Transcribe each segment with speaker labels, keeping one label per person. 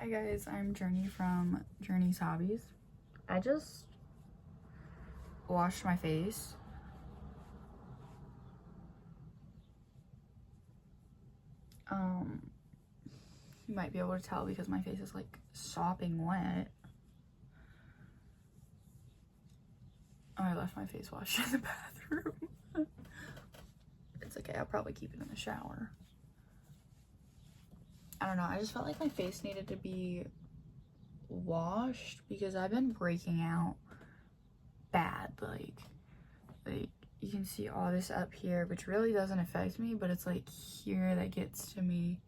Speaker 1: Hi guys, I'm Journey from Journey's Hobbies. I just washed my face. You might be able to tell because my face is like sopping wet. Oh, I left my face wash in the bathroom. It's okay, I'll probably keep it in the shower. I don't know, I just felt like my face needed to be washed because I've been breaking out bad. Like you can see all this up here, which really doesn't affect me, but it's like here that gets to me,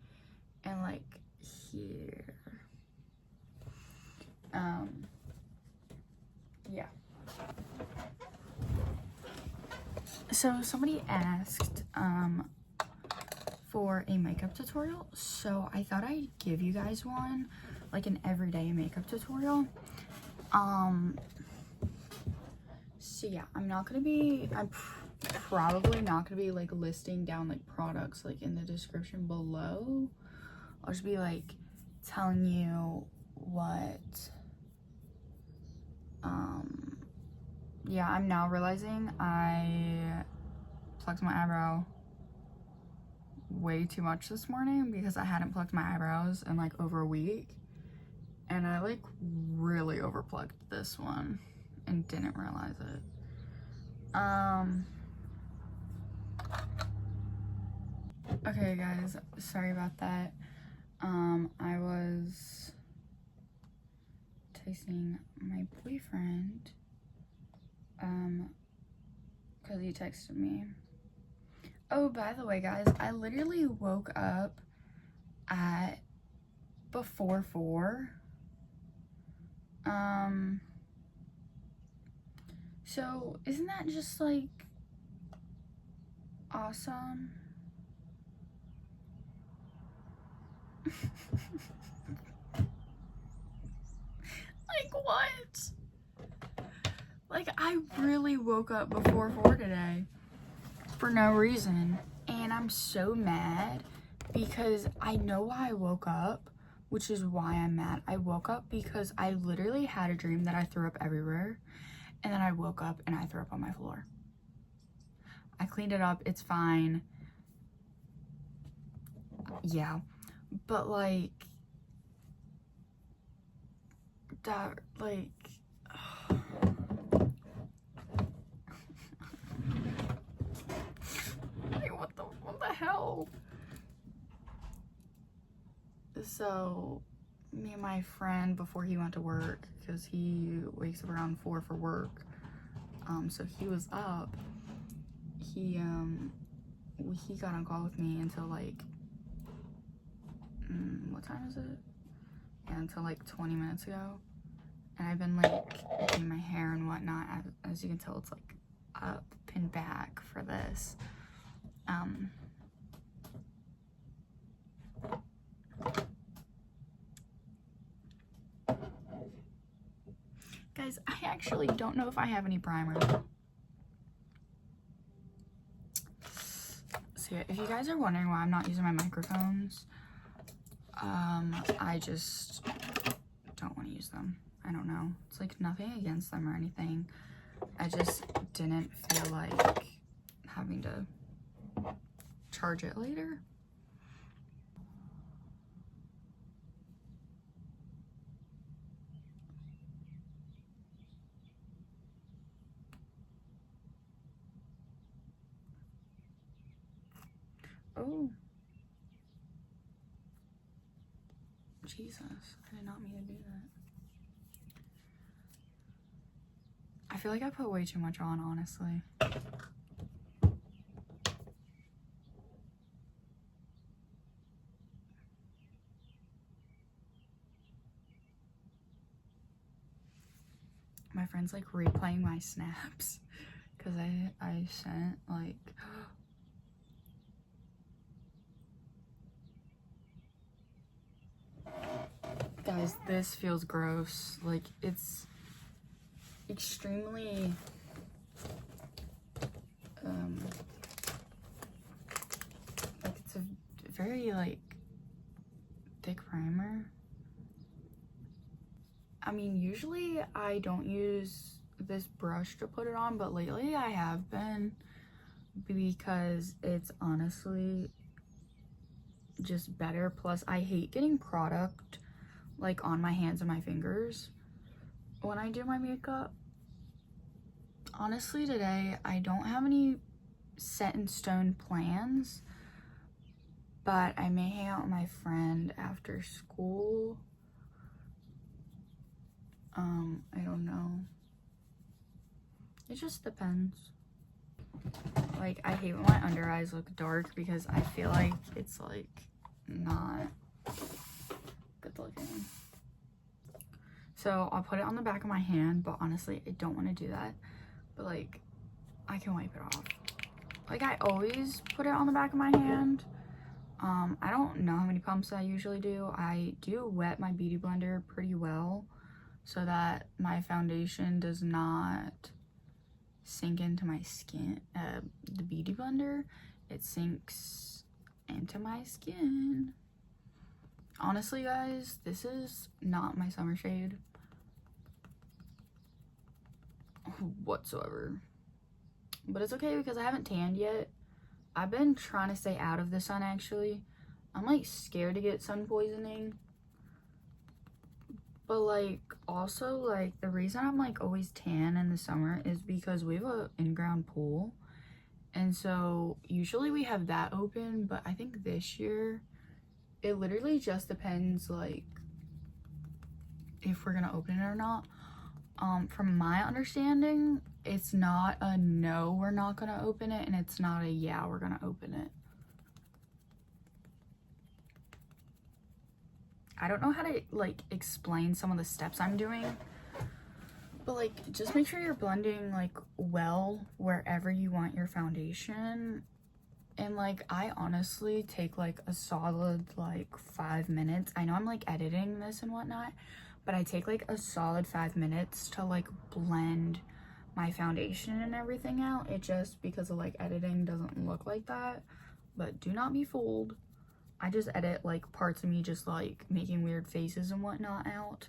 Speaker 1: and like here. Yeah. So somebody asked for a makeup tutorial, so I thought I'd give you guys one, like an everyday makeup tutorial. So yeah, I'm probably not gonna be like listing down like products like in the description below. I'll just be like telling you what yeah, I'm now realizing I plucked my eyebrow way too much this morning because I hadn't plucked my eyebrows in like over a week, and I like really overplucked this one and didn't realize it. Okay guys, sorry about that. I was texting my boyfriend because he texted me. Oh, by the way guys, I literally woke up at before 4. So isn't that just like awesome? Like what? Like I really woke up before 4 today for no reason, and I'm so mad because I know why I woke up, which is why I'm mad. I woke up because I literally had a dream that I threw up everywhere, and then I woke up and I threw up on my floor. I cleaned it up, it's fine. Yeah, but like that, like like what the hell? So me and my friend, before he went to work, because he wakes up around 4 for work, so he was up, he got on call with me until like what time is it? Yeah, until like 20 minutes ago, and I've been like doing my hair and whatnot. As you can tell, it's like up and back for this. Guys, I actually don't know if I have any primer. So yeah, if you guys are wondering why I'm not using my microphones, I just don't want to use them. I don't know. It's like nothing against them or anything. I just didn't feel like having to charge it later. Oh. Jesus, I did not mean to do that. I feel like I put way too much on, honestly. My friend's like replaying my snaps because I sent like guys, this feels gross. Like it's extremely like it's a very like thick primer. I mean, usually I don't use this brush to put it on, but lately I have been, because it's honestly just better. Plus, I hate getting product like on my hands and my fingers when I do my makeup. Honestly, today I don't have any set in stone plans, but I may hang out with my friend after school. I don't know. It just depends. Like, I hate when my under eyes look dark because I feel like it's like not good looking. So I'll put it on the back of my hand, but honestly I don't want to do that. But like, I can wipe it off. Like, I always put it on the back of my hand. I don't know how many pumps I usually do. I do wet my beauty blender pretty well so that my foundation does not sink into my skin. The beauty blender, it sinks into my skin. Honestly, guys, this is not my summer shade whatsoever. But it's okay because I haven't tanned yet. I've been trying to stay out of the sun, actually. I'm like scared to get sun poisoning. But like, also, like, the reason I'm like always tan in the summer is because we have a in-ground pool. And so usually we have that open, but I think this year it literally just depends like if we're gonna open it or not. From my understanding, it's not a no, we're not gonna open it, and it's not a yeah, we're gonna open it. I don't know how to like explain some of the steps I'm doing, but like, just make sure you're blending like well wherever you want your foundation. And like, I honestly take like a solid like 5 minutes. I know I'm like editing this and whatnot, but I take like a solid 5 minutes to like blend my foundation and everything out. It just, because of like editing, doesn't look like that, but do not be fooled. I just edit like parts of me just like making weird faces and whatnot out,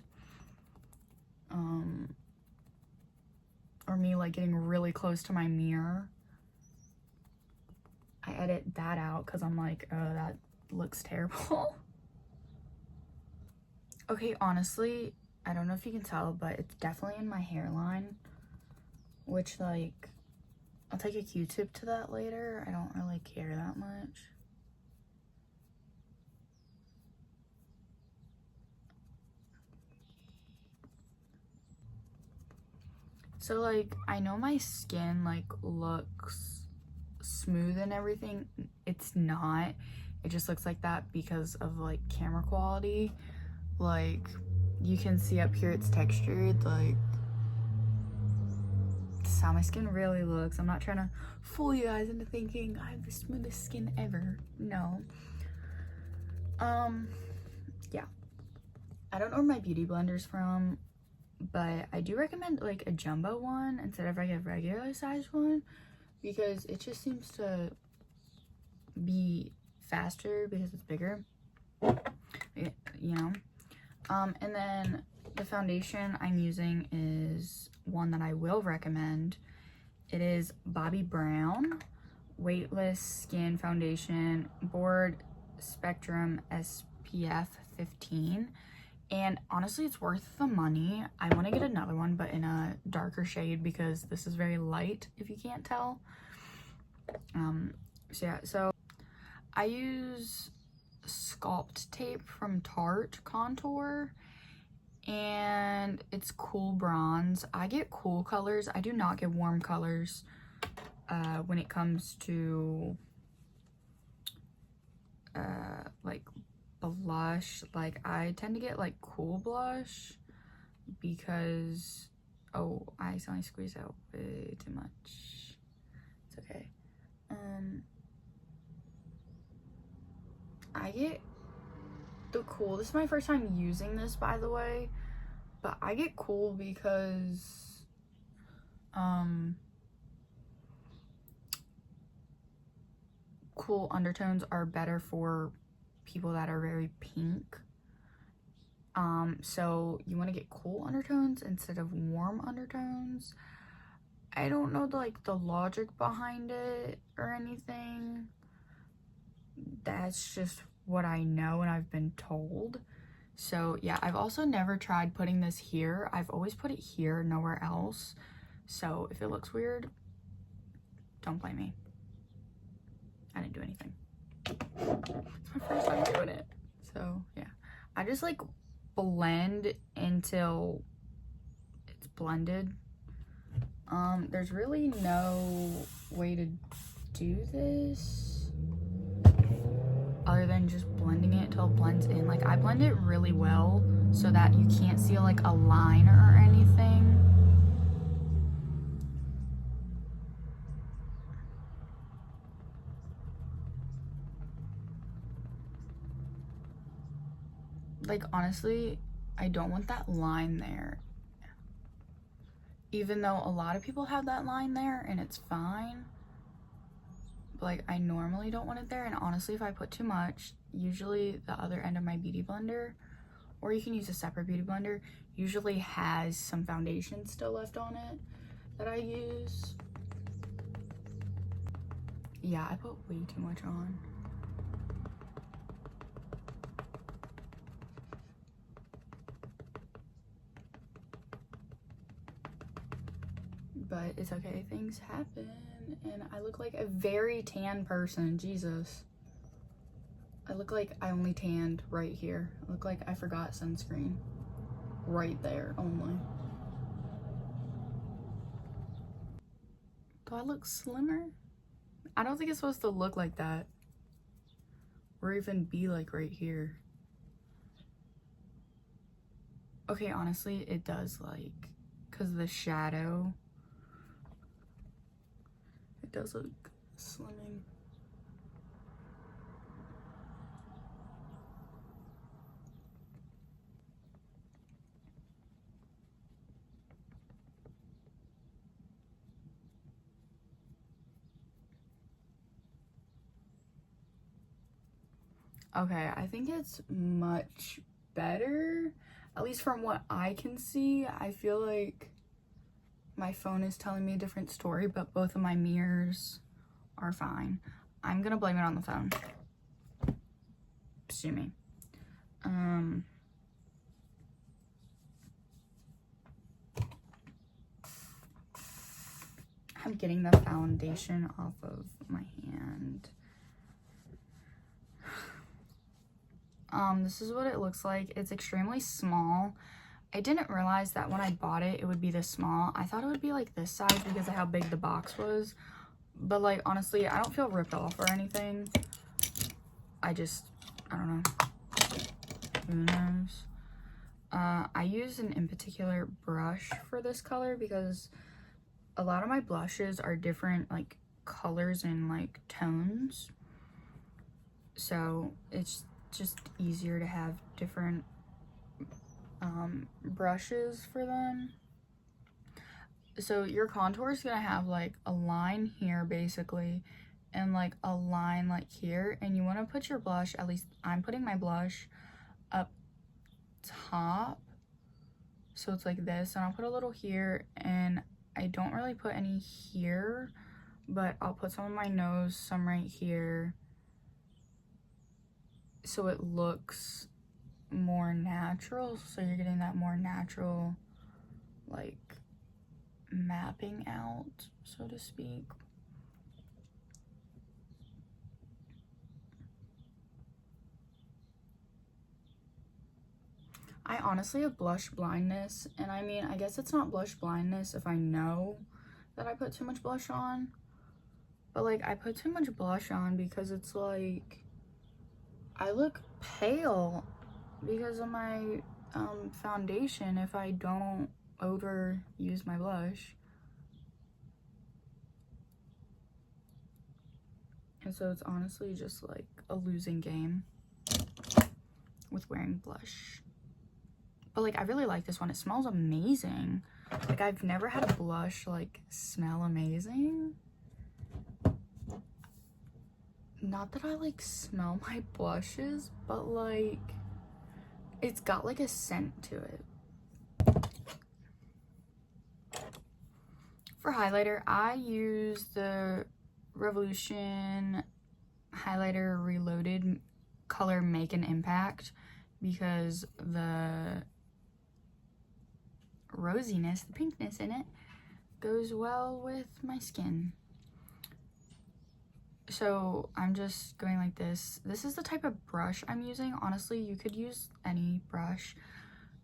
Speaker 1: or me like getting really close to my mirror. I edit that out because I'm like, oh, that looks terrible. Okay, honestly, I don't know if you can tell, but it's definitely in my hairline, which like, I'll take a Q-tip to that later. I don't really care that much. So like, I know my skin like looks smooth and everything. It's not. It just looks like that because of like camera quality. Like, you can see up here it's textured. Like, this is how my skin really looks. I'm not trying to fool you guys into thinking I have the smoothest skin ever. No. Yeah. I don't know where my beauty blender's from, but I do recommend like a jumbo one instead of like a regular size one, because it just seems to be faster because it's bigger, you know. And then the foundation I'm using is one that I will recommend. It is Bobbi Brown Weightless Skin Foundation Broad Spectrum SPF 15. And honestly, it's worth the money. I want to get another one, but in a darker shade because this is very light, if you can't tell. So yeah, so I use Sculpt tape from Tarte Contour, and it's cool bronze. I get cool colors. I do not get warm colors when it comes to like blush. Like, I tend to get like cool blush because, oh, I accidentally squeezed out way too much. It's okay. I get the cool. This is my first time using this, by the way, but I get cool because cool undertones are better for people that are very pink. So you want to get cool undertones instead of warm undertones. I don't know the logic behind it or anything. That's just what I know and I've been told. So yeah, I've also never tried putting this here. I've always put it here, nowhere else. So if it looks weird, don't blame me. I didn't do anything. It's my first time doing it. So yeah, I just like blend until it's blended. There's really no way to do this other than just blending it until it blends in. Like, I blend it really well so that you can't see like a line or anything. Like, honestly, I don't want that line there. Even though a lot of people have that line there and it's fine. But like, I normally don't want it there. And honestly, if I put too much, usually the other end of my beauty blender, or you can use a separate beauty blender, usually has some foundation still left on it that I use. Yeah, I put way too much on. But it's okay, things happen, and I look like a very tan person. Jesus, I look like I only tanned right here. I look like I forgot sunscreen right there only. Do I look slimmer? I don't think it's supposed to look like that, or even be like right here. Okay, honestly, it does, like, because of the shadow. It does look slimming. Okay, I think it's much better, at least from what I can see. I feel like my phone is telling me a different story, but both of my mirrors are fine. I'm gonna blame it on the phone. Sue me. I'm getting the foundation off of my hand. This is what it looks like. It's extremely small. I didn't realize that when I bought it, it would be this small. I thought it would be like this size because of how big the box was. But like, honestly, I don't feel ripped off or anything. I don't know. Who knows? I use an in particular brush for this color because a lot of my blushes are different like colors and like tones. So it's just easier to have different brushes for them. So your contour is gonna have like a line here basically and like a line like here, and you want to put your blush, at least I'm putting my blush up top, so it's like this, and I'll put a little here, and I don't really put any here, but I'll put some on my nose, some right here, so it looks more natural. So you're getting that more natural like mapping out, so to speak. I honestly have blush blindness, and I mean, I guess it's not blush blindness if I know that I put too much blush on, but like I put too much blush on because it's like I look pale because of my foundation if I don't overuse my blush. And so it's honestly just like a losing game with wearing blush. But like, I really like this one. It smells amazing. Like, I've never had a blush like smell amazing. Not that I like smell my blushes, but like it's got like a scent to it. For highlighter, I use the Revolution highlighter Reloaded color Make an Impact because the rosiness, the pinkness in it, goes well with my skin. So I'm just going like this. This is the type of brush I'm using. Honestly, you could use any brush.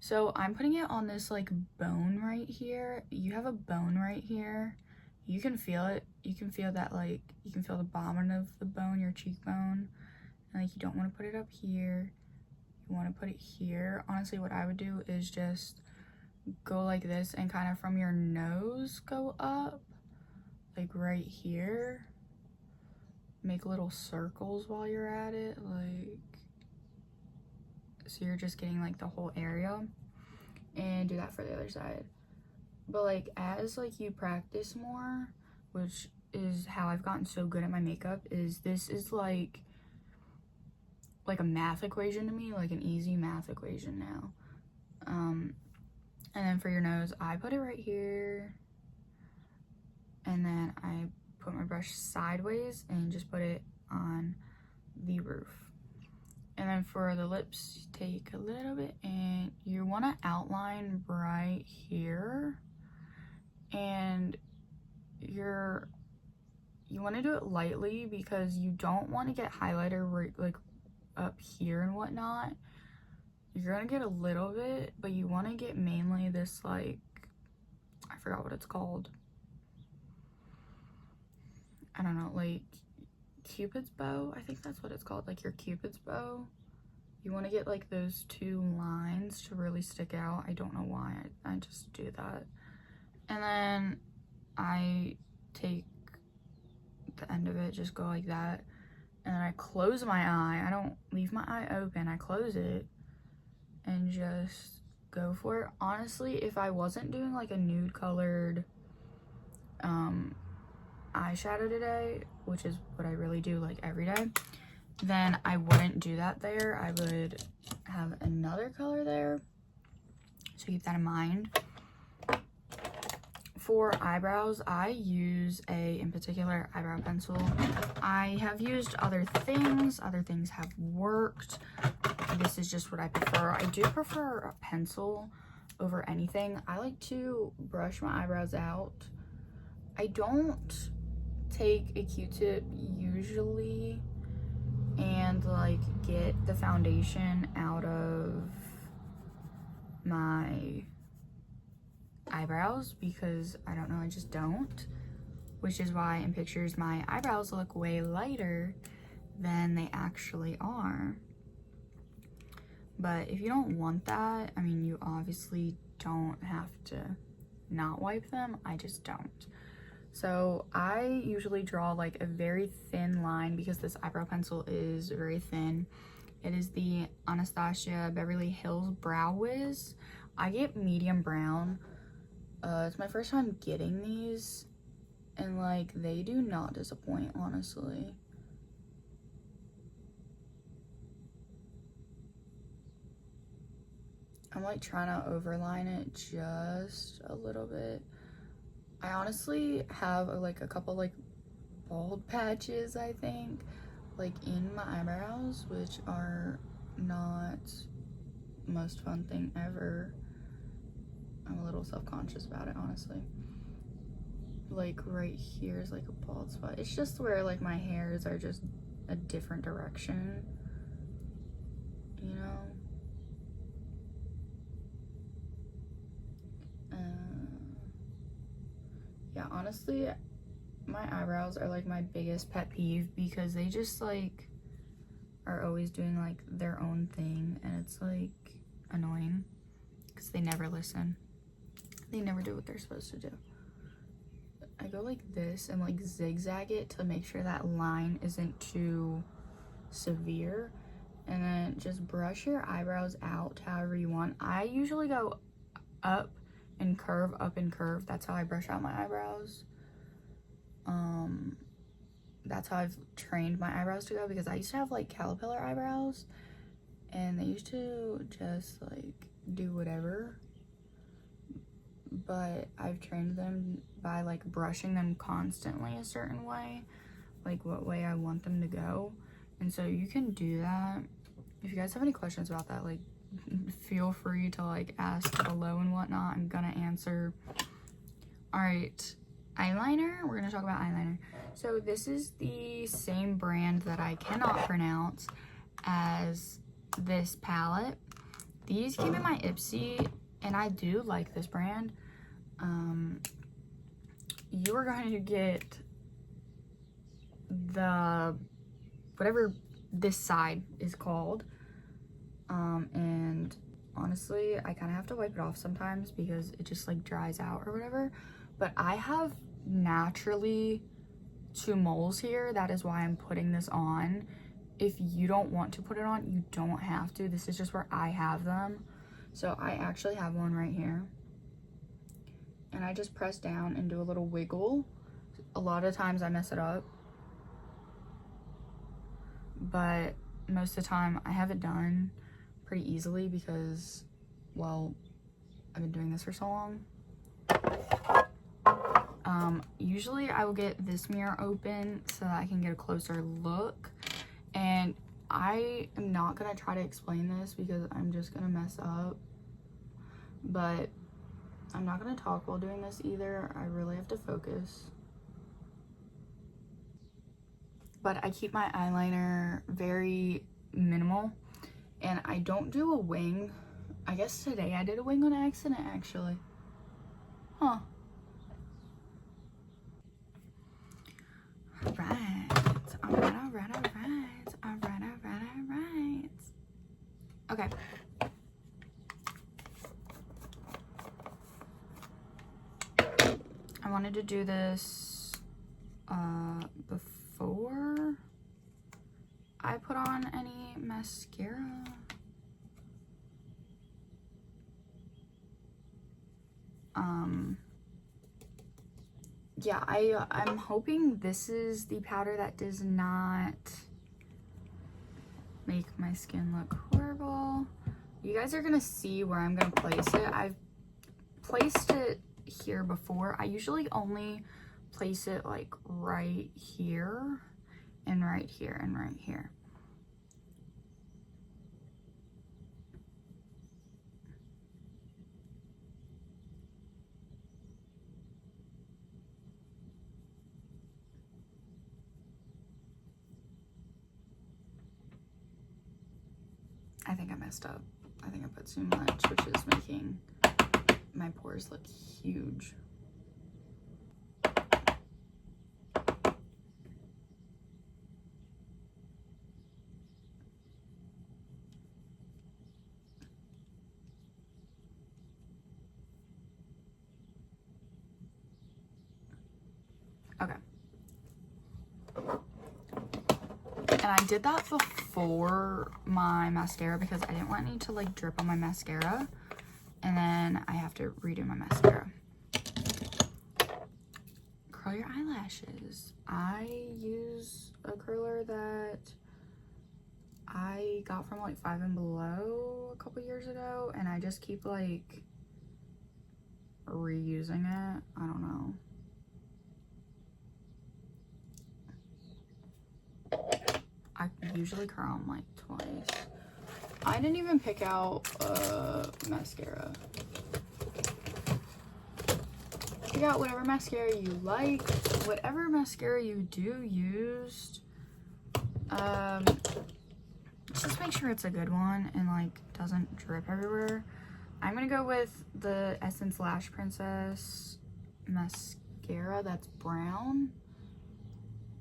Speaker 1: So I'm putting it on this like bone right here. You have a bone right here. You can feel it. You can feel that, like, you can feel the bottom of the bone, your cheekbone. And like, you don't want to put it up here. You want to put it here. Honestly, what I would do is just go like this and kind of from your nose go up, like right here. Make little circles while you're at it, like, so you're just getting like the whole area, and do that for the other side. But like, as like you practice more, which is how I've gotten so good at my makeup, is this is like a math equation to me, like an easy math equation now. And then for your nose, I put it right here, and then I put my brush sideways and just put it on the roof. And then for the lips, take a little bit and you want to outline right here, and you want to do it lightly because you don't want to get highlighter right, like up here and whatnot. You're gonna get a little bit, but you want to get mainly this, like, I forgot what it's called. I don't know, like Cupid's bow, I think that's what it's called, like your Cupid's bow. You want to get like those two lines to really stick out. I don't know why, I just do that. And then I take the end of it, just go like that, and then I close my eye. I don't leave my eye open, I close it and just go for it. Honestly, if I wasn't doing like a nude colored eyeshadow today, which is what I really do like every day, then I wouldn't do that there. I would have another color there, so keep that in mind. For eyebrows, I use in particular eyebrow pencil. I have used other things have worked. This is just what I prefer. I do prefer a pencil over anything. I like to brush my eyebrows out. I don't take a Q-tip usually and like get the foundation out of my eyebrows because I don't know, I just don't, which is why in pictures my eyebrows look way lighter than they actually are. But if you don't want that, I mean, you obviously don't have to not wipe them. I just don't. So I usually draw like a very thin line because this eyebrow pencil is very thin. It is the Anastasia Beverly Hills Brow Wiz. I get medium brown. It's my first time getting these, and like, they do not disappoint, honestly. I'm like trying to overline it just a little bit. I honestly have like a couple like bald patches, I think, like in my eyebrows, which are not the most fun thing ever. I'm a little self-conscious about it, honestly. Like right here is like a bald spot. It's just where like my hairs are just a different direction, you know? Yeah, honestly, my eyebrows are like my biggest pet peeve because they just like are always doing like their own thing, and it's like annoying because they never listen. They never do what they're supposed to do. I go like this and like zigzag it to make sure that line isn't too severe, and then just brush your eyebrows out however you want. I usually go up and curve, up and curve. That's how I brush out my eyebrows. That's how I've trained my eyebrows to go, because I used to have like caterpillar eyebrows, and they used to just like do whatever, but I've trained them by like brushing them constantly a certain way, like what way I want them to go. And so you can do that. If you guys have any questions about that, like feel free to like ask below and whatnot. I'm gonna answer. All right, eyeliner. We're gonna talk about eyeliner. So this is the same brand that I cannot pronounce as this palette. These came in my Ipsy, and I do like this brand. You are going to get the whatever this side is called, and honestly I kind of have to wipe it off sometimes because it just like dries out or whatever, but I have naturally 2 moles here. That is why I'm putting this on. If you don't want to put it on, you don't have to. This is just where I have them. So I actually have one right here, and I just press down and do a little wiggle. A lot of times I mess it up, but most of the time I have it done pretty easily because, well, I've been doing this for so long. Usually I will get this mirror open so that I can get a closer look, and I am not gonna try to explain this because I'm just gonna mess up, but I'm not gonna talk while doing this either. I really have to focus. But I keep my eyeliner very minimal, and I don't do a wing. I guess today I did a wing on accident, actually. Huh. Alright. Okay. I wanted to do this before I put on any mascara. Yeah, I'm hoping this is the powder that does not make my skin look horrible. You guys are gonna see where I'm gonna place it. I've placed it here before. I usually only place it like right here and right here and right here. I think I messed up. I think I put too much, which is making my pores look huge. Okay. And I did that before my mascara because I didn't want any to like drip on my mascara, and then I have to redo my mascara. Curl your eyelashes. I use a curler that I got from like 5 and Below a couple years ago, and I just keep like reusing it. I don't know. I usually curl them like twice. I didn't even pick out mascara. Pick out whatever mascara you like, whatever mascara you do use. Just make sure it's a good one and like doesn't drip everywhere. I'm gonna go with the Essence Lash Princess mascara that's brown,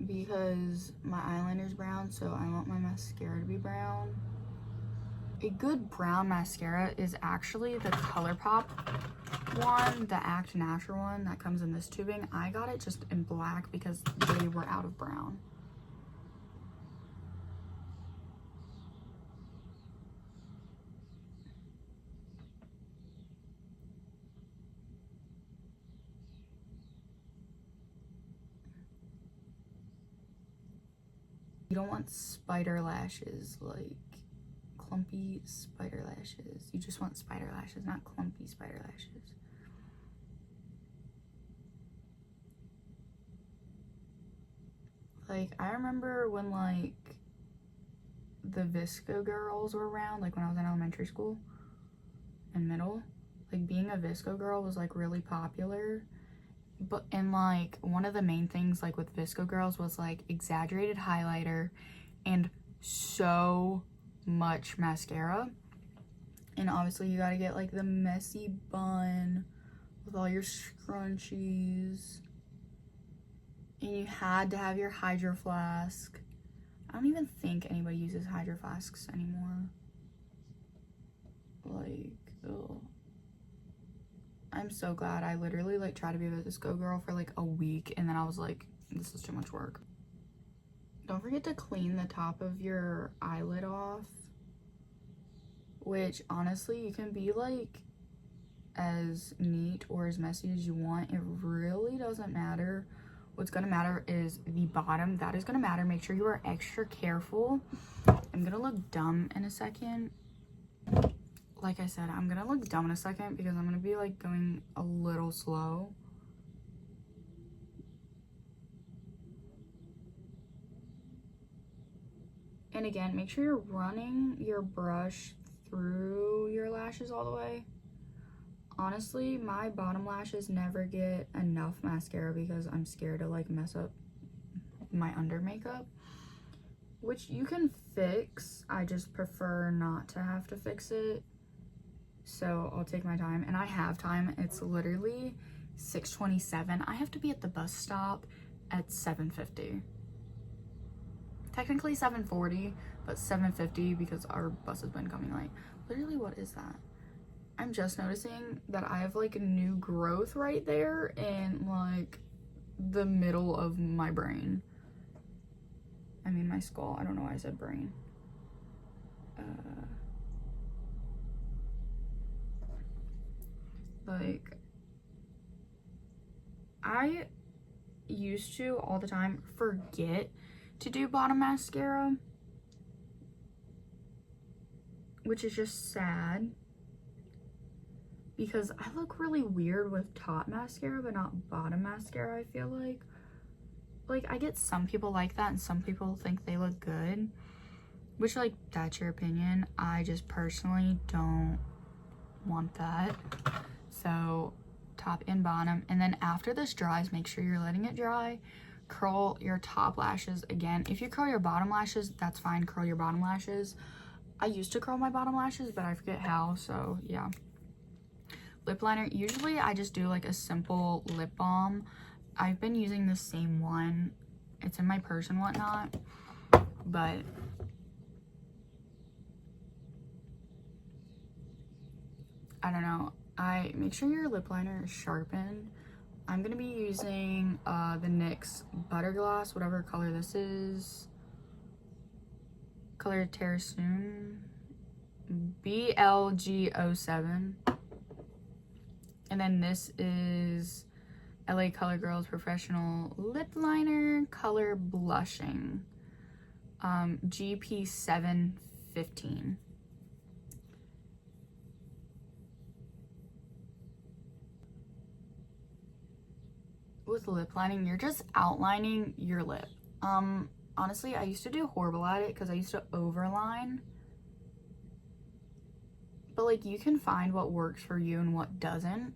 Speaker 1: because my eyeliner's brown, so I want my mascara to be brown. A good brown mascara is actually the ColourPop one, the Act Natural one that comes in this tubing. I got it just in black because they were out of brown. You don't want spider lashes like clumpy spider lashes. You just want spider lashes, not clumpy spider lashes. Like, I remember when, like, the Visco girls were around, like, when I was in elementary school and middle. Like, being a Visco girl was, like, really popular. But, and, like, one of the main things, like, with Visco girls was, like, exaggerated highlighter and so much mascara. And obviously you gotta get, like, the messy bun with all your scrunchies. And you had to have your Hydro Flask. I don't even think anybody uses Hydro Flasks anymore. Like, ugh. I'm so glad. I literally, like, tried to be a Visco girl for, like, a week, and then I was like, this is too much work. Don't forget to clean the top of your eyelid off. Which, honestly, you can be, like, as neat or as messy as you want. It really doesn't matter. What's gonna matter is the bottom. That is gonna matter. Make sure you are extra careful. I'm gonna look dumb in a second. Like I said, I'm gonna look dumb in a second because I'm gonna be, like, going a little slow. And again, make sure you're running your brush through your lashes all the way. Honestly, my bottom lashes never get enough mascara because I'm scared to, like, mess up my under makeup, which you can fix. I just prefer not to have to fix it, so I'll take my time. And I have time. It's literally 6:27. I have to be at the bus stop at 7:50. Technically 7:40, but 7:50 because our bus has been coming late. Literally, what is that? I'm just noticing that I have, like, a new growth right there in, like, the middle of my brain. I mean, my skull. I don't know why I said brain. Like, I used to all the time forget to do bottom mascara, which is just sad because I look really weird with top mascara but not bottom mascara. I feel like I get some people like that and some people think they look good, which, like, that's your opinion. I just personally don't want that. So top and bottom, and then after this dries, make sure you're letting it dry. Curl your top lashes again. If you curl your bottom lashes, that's fine. Curl your bottom lashes. I used to curl my bottom lashes, but I forget how, so yeah. Lip liner, usually I just do, like, a simple lip balm. I've been using the same one. It's in my purse and whatnot, but I don't know. Make sure your lip liner is sharpened. I'm gonna be using the NYX Butter Gloss, whatever color this is. Color Terrasoon, BLG07. And then this is LA Color Girls Professional Lip Liner, color Blushing, GP715. With lip lining, you're just outlining your lip. Honestly, I used to do horrible at it because I used to overline. But, like, you can find what works for you and what doesn't.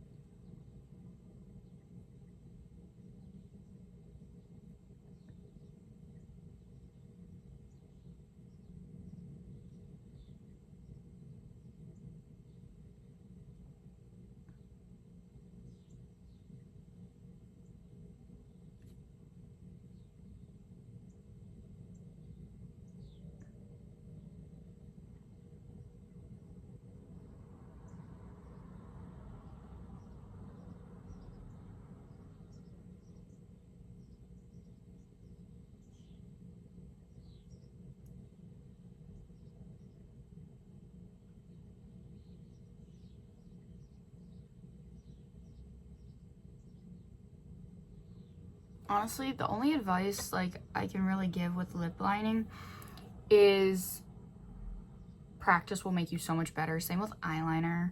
Speaker 1: Honestly, the only advice, like, I can really give with lip lining is practice will make you so much better. Same with eyeliner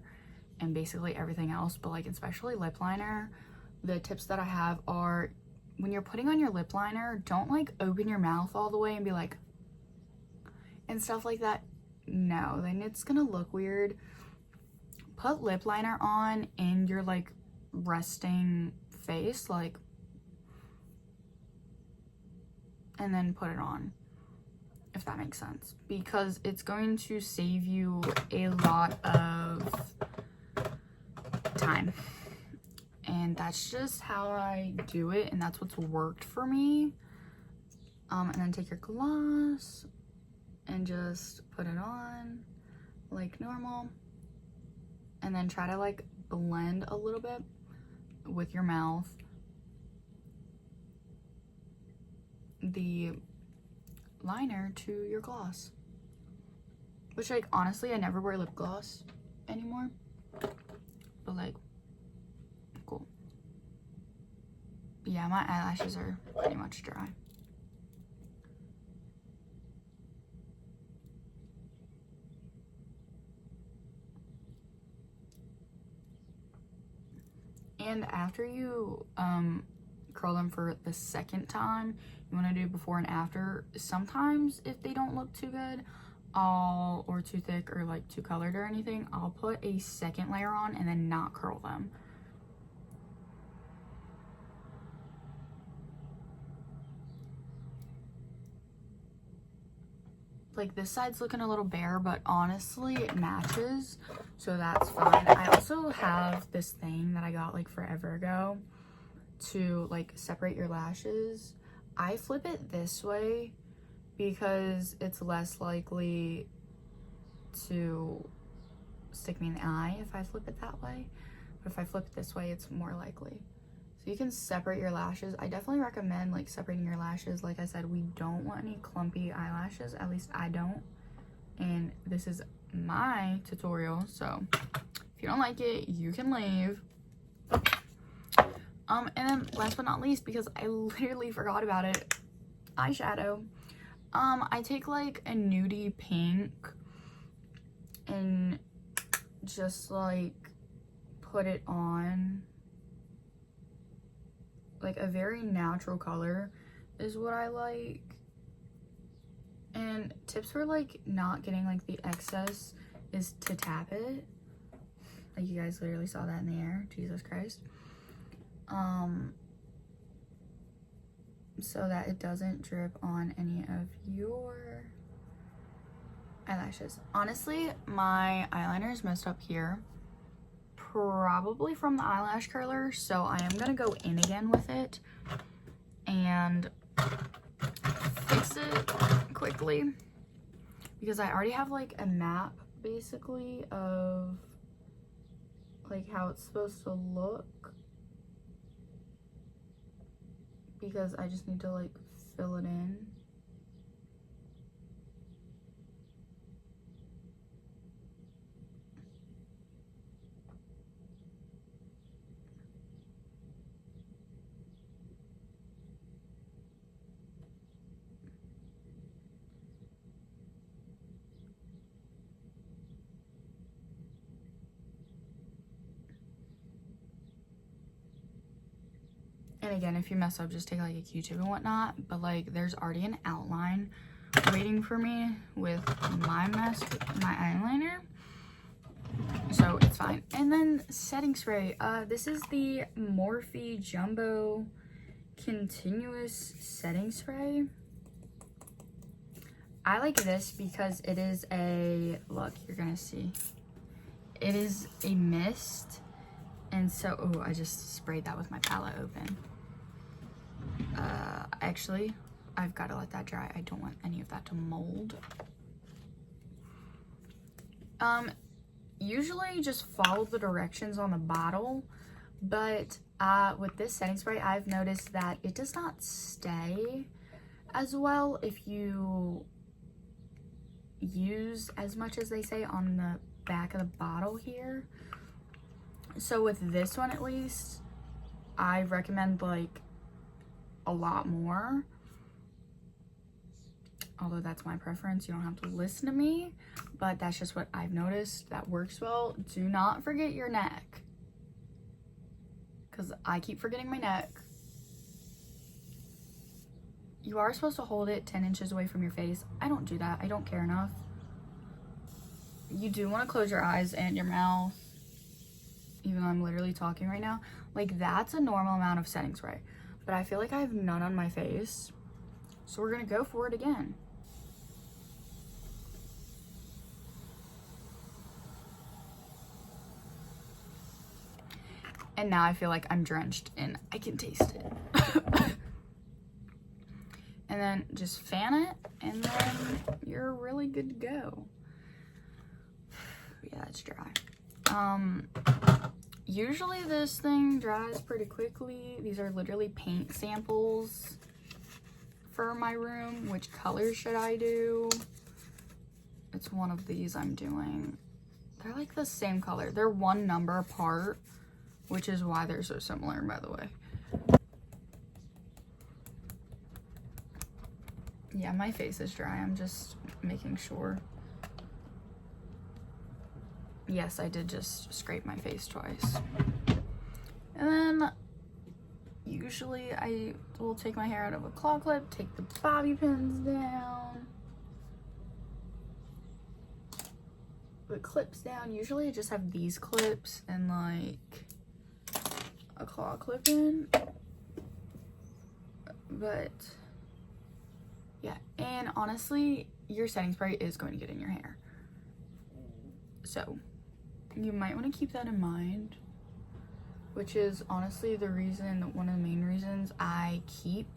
Speaker 1: and basically everything else, but like especially lip liner. The tips that I have are, when you're putting on your lip liner, don't like open your mouth all the way and be like, and stuff like that. No, then it's gonna look weird. Put lip liner on in your like resting face, like, and then put it on, if that makes sense, because it's going to save you a lot of time. And that's just how I do it, and that's what's worked for me. And then take your gloss and just put it on like normal, and then try to like blend a little bit with your mouth the liner to your gloss, which like honestly I never wear lip gloss anymore, but like cool. Yeah, my eyelashes are pretty much dry. And after you curl them for the second time, you want to do before and after. Sometimes if they don't look too good, or too thick or like too colored or anything, I'll put a second layer on and then not curl them. Like this side's looking a little bare, but honestly it matches, so that's fine. I also have this thing that I got like forever ago to like separate your lashes. I flip it this way because it's less likely to stick me in the eye if I flip it that way, but if I flip it this way, it's more likely. So you can separate your lashes. I definitely recommend like separating your lashes. Like I said, we don't want any clumpy eyelashes, at least I don't, and this is my tutorial, so if you don't like it, you can leave. And then last but not least, because I literally forgot about it, eyeshadow. I take like a nudie pink and just like put it on. Like a very natural color is what I like. And tips for like not getting like the excess is to tap it. Like you guys literally saw that in the air, Jesus Christ. So that it doesn't drip on any of your eyelashes. Honestly, my eyeliner is messed up here, probably from the eyelash curler, so I am gonna go in again with it and fix it quickly, because I already have like a map basically of like how it's supposed to look, because I just need to like fill it in. And again, if you mess up, just take like a Q-tip and whatnot, but like there's already an outline waiting for me with my eyeliner, so it's fine. And then setting spray, this is the Morphe Jumbo Continuous Setting Spray. I like this because it is a, look, you're gonna see, it is a mist. And so, oh, I just sprayed that with my palette open. Actually, I've got to let that dry. I don't want any of that to mold. Usually just follow the directions on the bottle, but with this setting spray, I've noticed that it does not stay as well if you use as much as they say on the back of the bottle here. So with this one, at least, I recommend like a lot more. although that's my preference. You don't have to listen to me, but that's just what I've noticed that works well. Do not forget your neck, because I keep forgetting my neck. You are supposed to hold it 10 inches away from your face. I don't do that. I don't care enough. You do want to close your eyes and your mouth, even though I'm literally talking right now. Like, that's a normal amount of setting spray, but I feel like I have none on my face, so we're gonna go for it again. And now I feel like I'm drenched and I can taste it. And then just fan it, and then you're really good to go. Yeah, it's dry. Usually this thing dries pretty quickly. These are literally paint samples for my room. Which color should I do? It's one of these I'm doing. They're like the same color. They're one number apart, which is why they're so similar, by the way. Yeah, my face is dry. I'm just making sure. Yes, I did just scrape my face twice. And then usually I will take my hair out of a claw clip, take the bobby pins down, the clips down. Usually I just have these clips and like a claw clip in, but yeah. And honestly, your setting spray is going to get in your hair, so you might want to keep that in mind, which is honestly the reason, one of the main reasons I keep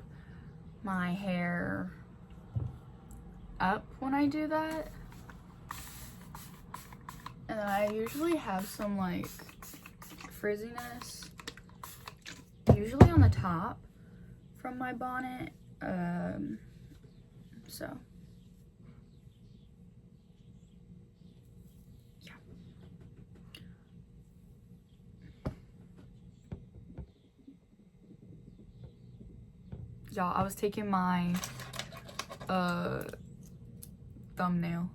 Speaker 1: my hair up when I do that. And then I usually have some like frizziness, usually on the top from my bonnet. So yeah. Y'all, I was taking my thumbnail.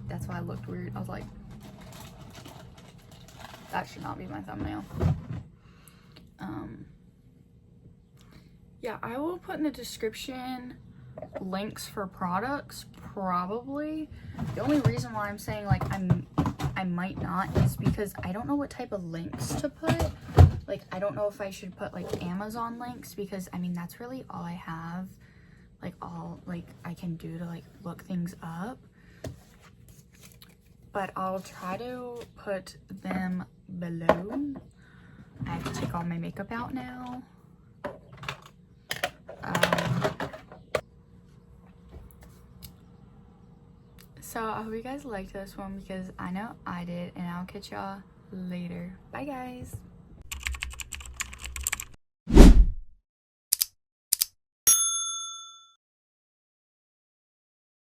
Speaker 1: That's why I looked weird. I was like, that should not be my thumbnail. Yeah, I will put in the description links for products, probably. The only reason why I'm saying like I might not is because I don't know what type of links to put. Like, I don't know if I should put like Amazon links, because I mean that's really all I have, like all like I can do to like look things up. But I'll try to put them below. I have to take all my makeup out now. So I hope you guys liked this one, because I know I did, and I'll catch y'all later. Bye guys.